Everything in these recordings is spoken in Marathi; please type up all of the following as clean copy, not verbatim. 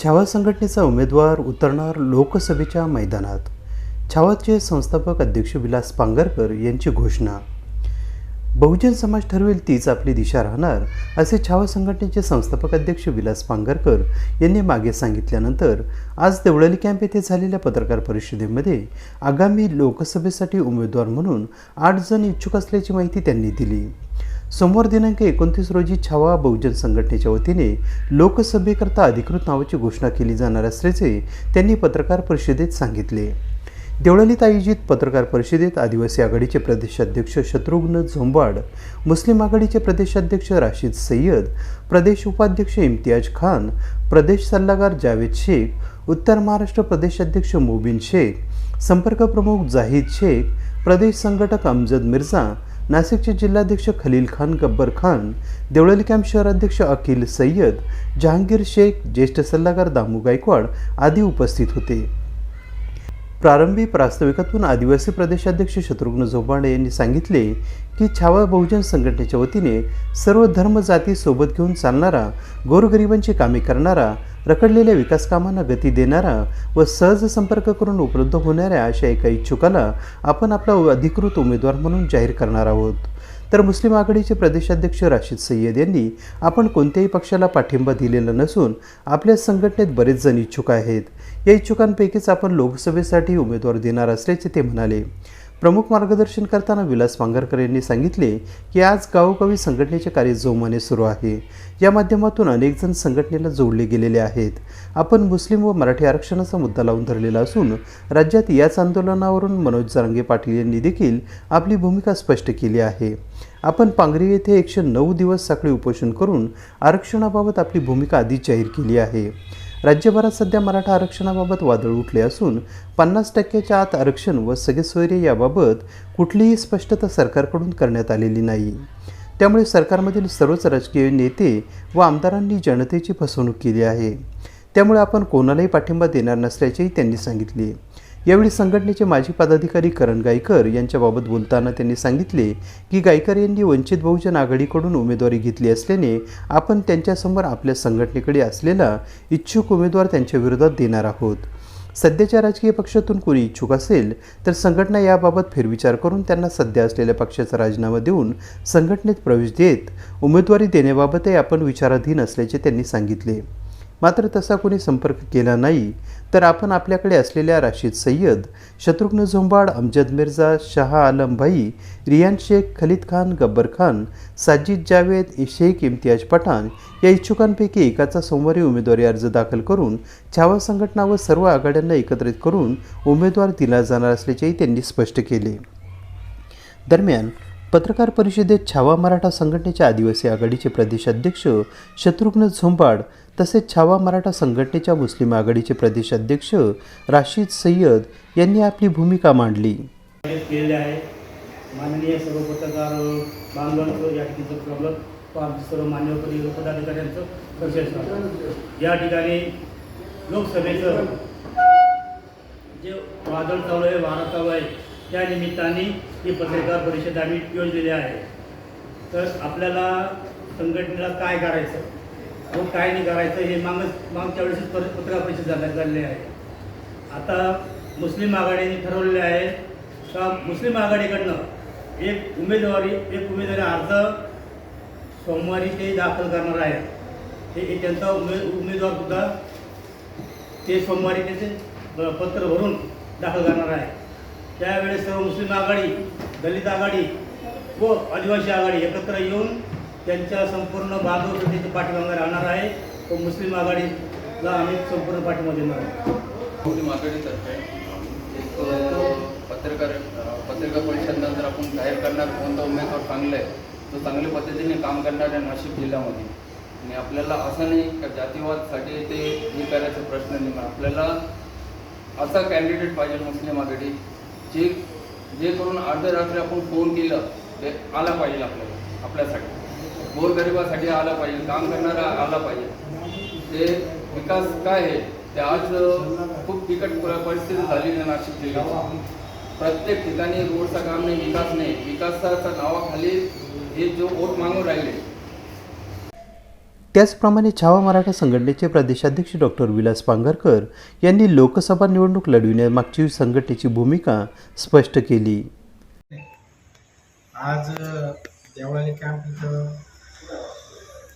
छावा संघटनेचा उमेदवार उतरणार लोकसभेच्या मैदानात. छावाचे संस्थापक अध्यक्ष विलास पांगरकर यांची घोषणा. बहुजन समाज ठरवेल तीच आपली दिशा राहणार असे छावा संघटनेचे संस्थापक अध्यक्ष विलास पांगरकर यांनी मागे सांगितल्यानंतर आज देवळाली कॅम्प येथे झालेल्या पत्रकार परिषदेमध्ये आगामी लोकसभेसाठी उमेदवार म्हणून 8 जण इच्छुक असल्याची माहिती त्यांनी दिली. सोमवार दिनांक 29 रोजी छावा बहुजन संघटनेच्या वतीने लोकसभेकरता अधिकृत नावाची घोषणा केली जाणार असल्याचे त्यांनी पत्रकार परिषदेत सांगितले. देवळालीत आयोजित पत्रकार परिषदेत आदिवासी आघाडीचे प्रदेशाध्यक्ष शत्रुघ्न झोंबाड, मुस्लिम आघाडीचे प्रदेशाध्यक्ष राशिद सय्यद, प्रदेश उपाध्यक्ष इम्तियाज खान, प्रदेश सल्लागार जावेद शेख, उत्तर महाराष्ट्र प्रदेशाध्यक्ष मोबिन शेख, संपर्क प्रमुख जाहिद शेख, प्रदेश संघटक अमजद मिर्झा, नाशिकचे जिल्हाध्यक्ष खलील खान गब्बर खान, देवळाली कॅम्प शहराध्यक्ष अखिल सय्यद, जहांगीर शेख, ज्येष्ठ सल्लागार दामू गायकवाड आदी उपस्थित होते. प्रारंभी प्रास्ताविकातून आदिवासी प्रदेशाध्यक्ष शत्रुघ्न झोंबाड यांनी सांगितले की छावा बहुजन संघटनेच्या वतीने सर्व धर्म जाती सोबत घेऊन चालणारा, गोरगरिबांची कामे करणारा, रखडलेल्या विकास कामांना गती देणारा व सहज संपर्क करून उपलब्ध होणाऱ्या अशा एका इच्छुकाला आपण आपला अधिकृत उमेदवार म्हणून जाहीर करणार आहोत. तर मुस्लिम आघाडीचे प्रदेशाध्यक्ष राशिद सय्यद यांनी आपण कोणत्याही पक्षाला पाठिंबा दिलेला नसून आपल्या संघटनेत बरेच जण इच्छुक आहेत. या इच्छुकांपैकीच आपण लोकसभेसाठी उमेदवार देणार असल्याचे ते म्हणाले. प्रमुख मार्गदर्शन करताना विलास पांगरकर यांनी सांगितले की आज गावोगावी संघटनेचे कार्य जोमाने सुरू आहे. या माध्यमातून अनेक जण संघटनेला जोडले गेलेले आहेत. आपण मुस्लिम व मराठी आरक्षणाचा मुद्दा लावून धरलेला असून राज्यात याच आंदोलनावरून मनोज जरांगे पाटील यांनी देखील आपली भूमिका स्पष्ट केली आहे. आपण पांगरी येथे 109 दिवस साखळी उपोषण करून आरक्षणाबाबत आपली भूमिका आधीच जाहीर केली आहे. राज्यभरात सध्या मराठा आरक्षणाबाबत वादळ उठले असून 50% आत आरक्षण व सगळे सोयरे याबाबत कुठलीही स्पष्टता सरकारकडून करण्यात आलेली नाही. त्यामुळे सरकारमधील सर्वच राजकीय नेते व आमदारांनी जनतेची फसवणूक केली आहे. त्यामुळे आपण कोणालाही पाठिंबा देणार नसल्याचेही त्यांनी सांगितले. यावेळी संघटनेचे माजी पदाधिकारी करण गायकर यांच्याबाबत बोलताना त्यांनी सांगितले की गायकर यांनी वंचित बहुजन आघाडीकडून उमेदवारी घेतली असल्याने आपण त्यांच्यासमोर आपल्या संघटनेकडे असलेला इच्छुक उमेदवार त्यांच्या विरोधात देणार आहोत. सध्याच्या राजकीय पक्षातून कोणी इच्छुक असेल तर संघटना याबाबत फेरविचार करून त्यांना सध्या असलेल्या पक्षाचा राजीनामा देऊन संघटनेत प्रवेश देत उमेदवारी देण्याबाबतही आपण विचाराधीन असल्याचे त्यांनी सांगितले. मात्र तसा कोणी संपर्क केला नाही तर आपण आपल्याकडे असलेल्या राशिद सय्यद, शत्रुघ्न झोंबाड, अमजद मिर्झा, शाह आलम भाई, रियान शेख, खलीद खान गब्बर खान, साजिद जावेद, शेख इम्तियाज पठाण या इच्छुकांपैकी एकाचा सोमवारी उमेदवारी अर्ज दाखल करून छावा संघटना व सर्व आघाड्यांना एकत्रित करून उमेदवार दिला जाणार असल्याचेही त्यांनी स्पष्ट केले. दरम्यान पत्रकार परिषदेत छावा मराठा संघटनेच्या आदिवासी आघाडीचे प्रदेशाध्यक्ष शत्रुघ्न झोंबाड तसेच छावा मराठा संघटनेच्या मुस्लिम आघाडीचे प्रदेशाध्यक्ष राशिद सय्यद यांनी आपली भूमिका मांडली. माननीय सर्व पत्रकार बांधवांचं या ठिकाणी प्रबल सर्व मान्यवरी पदाधिकाऱ्यांचं विशेष या ठिकाणी लोकसभेचं जे वादळ चालू आहे, वारा चालू आहे, त्या निमित्ताने ही पत्रकार परिषद आम्ही योजलेली आहे. तर आपल्याला संघटनेला काय करायचं व काय नाही करायचं हे मागच्या वेळेस पत्रकार परिषद झालेली आहे. आता मुस्लिम आघाडीने ठरवलेले आहे का मुस्लिम आघाडीकडनं एक उमेदवारी अर्ज सोमवारी ते दाखल करणार आहे. ते त्यांचा उमेदवारसुद्धा ते सोमवारी त्याचे पत्र भरून दाखल करणार आहे. त्यावेळेस सर्व मुस्लिम आघाडी, दलित आघाडी व आदिवासी आघाडी एकत्र येऊन त्यांच्या संपूर्ण बाजूसाठी पाठिंबा राहणार आहे. तो मुस्लिम आघाडीला आम्ही संपूर्ण पाठिंबा देणार आहोत. मुस्लिम आघाडीतर्फे पत्रकार परिषदेनंतर आपण जाहीर करणार कोणता उमेदवार चांगला आहे, तो चांगल्या पद्धतीने काम करणार आहे नाशिक जिल्ह्यामध्ये. आणि आपल्याला असं नाही का जातीवादसाठी ते हे करायचा प्रश्न नाही. आपल्याला असा कॅन्डिडेट पाहिजे मुस्लिम आघाडी जे करून अर्ध्या रात्री आपण फोन केलं ते आला पाहिजे. आपल्यासाठी गोरगरिबासाठी आला पाहिजे, काम करणारा आला पाहिजे. ते विकास काय आहे ते आज खूप बिकट परिस्थिती झाली आहे नाशिक जिल्ह्यात. प्रत्येक ठिकाणी रोडचं काम नाही, विकास नाही. विकासाच्या नावाखाली हे जो वोट मागून राहिले त्याचप्रमाणे छावा मराठा संघटनेचे प्रदेशाध्यक्ष डॉक्टर विलास पांगरकर यांनी लोकसभा निवडणूक लढविण्यामागची संघटनेची भूमिका स्पष्ट केली. आज देवळाली कॅम्प इथं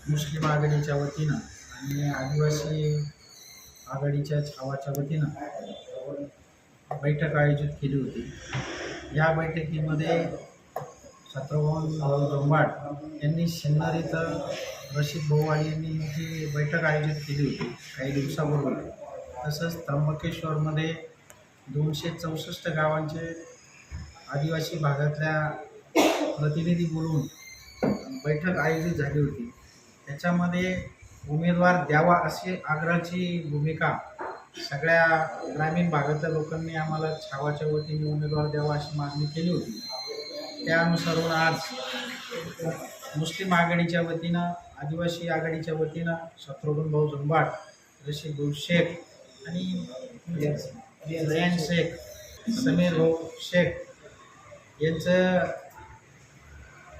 मुस्लिम आघाडीच्या वतीनं आणि आदिवासी आघाडीच्या छावाच्या वतीनं बैठक आयोजित केली होती. या बैठकीमध्ये छत्रभाऊ जोंबाट यांनी सिन्नर इथं रशीद भाऊवाडी यांनी जी बैठक आयोजित केली होती काही दिवसापूर्वी. तसंच त्र्यंबकेश्वरमध्ये 264 गावांचे आदिवासी भागातल्या प्रतिनिधी बोलवून बैठक आयोजित झाली होती. त्याच्यामध्ये उमेदवार द्यावा अशी आग्रहाची भूमिका सगळ्या ग्रामीण भागातल्या लोकांनी आम्हाला छावाच्या वतीने उमेदवार द्यावा अशी मागणी केली होती. त्या अनुसारून आज मुस्लिम आघाडीच्या वतीनं, आदिवासी आघाडीच्या वतीनं शत्रुघ्न जोंबाट, रशीद भाऊ शेख आणि जयन शेख, समीर भाऊ शेख यांचं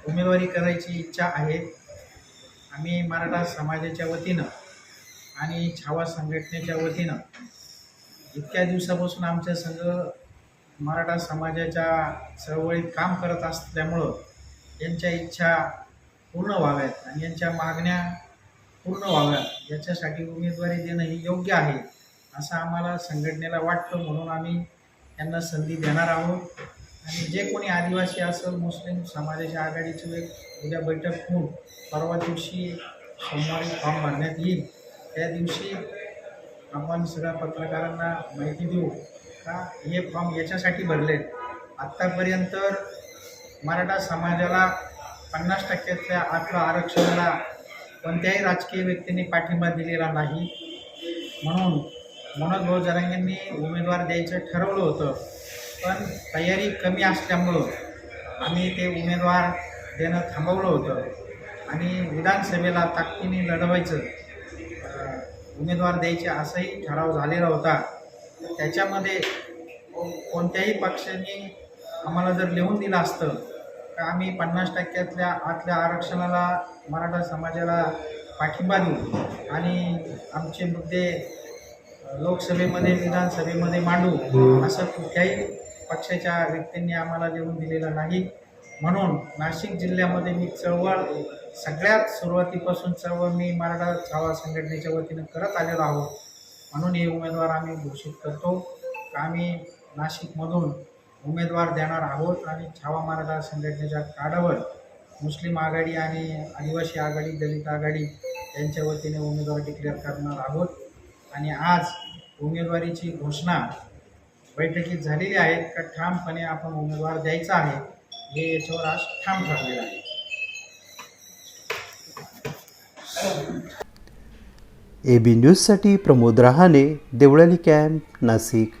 उमेदवारी करायची इच्छा आहे. आम्ही मराठा समाजाच्या वतीनं आणि छावा संघटनेच्या वतीनं इतक्या दिवसापासून आमच्या संघ मराठा समाजाच्या चळवळीत काम करत असल्यामुळं यांच्या इच्छा पूर्ण व्हाव्यात आणि यांच्या मागण्या पूर्ण व्हाव्यात याच्यासाठी उमेदवारी देणं ही योग्य आहे असं आम्हाला संघटनेला वाटतं. म्हणून आम्ही यांना संधी देणार आहोत. आणि जे कोणी आदिवासी असेल, मुस्लिम समाजाच्या आघाडीची एक उद्या बैठक होऊन परवा दिवशी सोमवारी फॉर्म भरण्यात येईल. त्या दिवशी आपण सगळ्या पत्रकारांना माहिती देऊ का हे फॉर्म याच्यासाठी भरलेत. आत्तापर्यंत मराठा समाजाला 50% आतल्या आरक्षणाला कोणत्याही राजकीय व्यक्तींनी पाठिंबा दिलेला नाही. म्हणून मनोज भाऊ जरांगेंनी उमेदवार द्यायचं ठरवलं होतं, पण तयारी कमी असल्यामुळं आम्ही ते उमेदवार देणं थांबवलं होतं आणि विधानसभेला ताकदीने लढवायचं, उमेदवार द्यायचे असाही ठराव झालेला होता. त्याच्यामध्ये कोणत्याही पक्षाने आम्हाला जर लिहून दिलं असतं का आम्ही 50% आतल्या आरक्षणाला मराठा समाजाला पाठिंबा देऊ आणि आमचे मुद्दे लोकसभेमध्ये, विधानसभेमध्ये मांडू, असं कुठल्याही पक्षाच्या व्यक्तींनी आम्हाला लिहून दिलेलं नाही. म्हणून नाशिक जिल्ह्यामध्ये मी चळवळ सगळ्यात सुरुवातीपासून चळवळ मी मराठा छावा संघटनेच्या वतीनं करत आलेलो आहोत. म्हणून हे उमेदवार आम्ही घोषित करतो का आम्ही नाशिकमधून उमेदवार देणार आहोत आणि छावा मराठा संघटनेच्या कार्डावर मुस्लिम आघाडी आणि आदिवासी आघाडी, दलित आघाडी यांच्या वतीने उमेदवार डिक्लेअर करणार आहोत. आणि आज उमेदवारीची घोषणा बैठकीत झालेली आहे का ठामपणे आपण उमेदवार द्यायचा आहे हे याच्यावर आज ठाम ठरलेलं आहे. AB न्यूजसाठी प्रमोद रहाणे, देवळाली कॅम्प, नाशिक.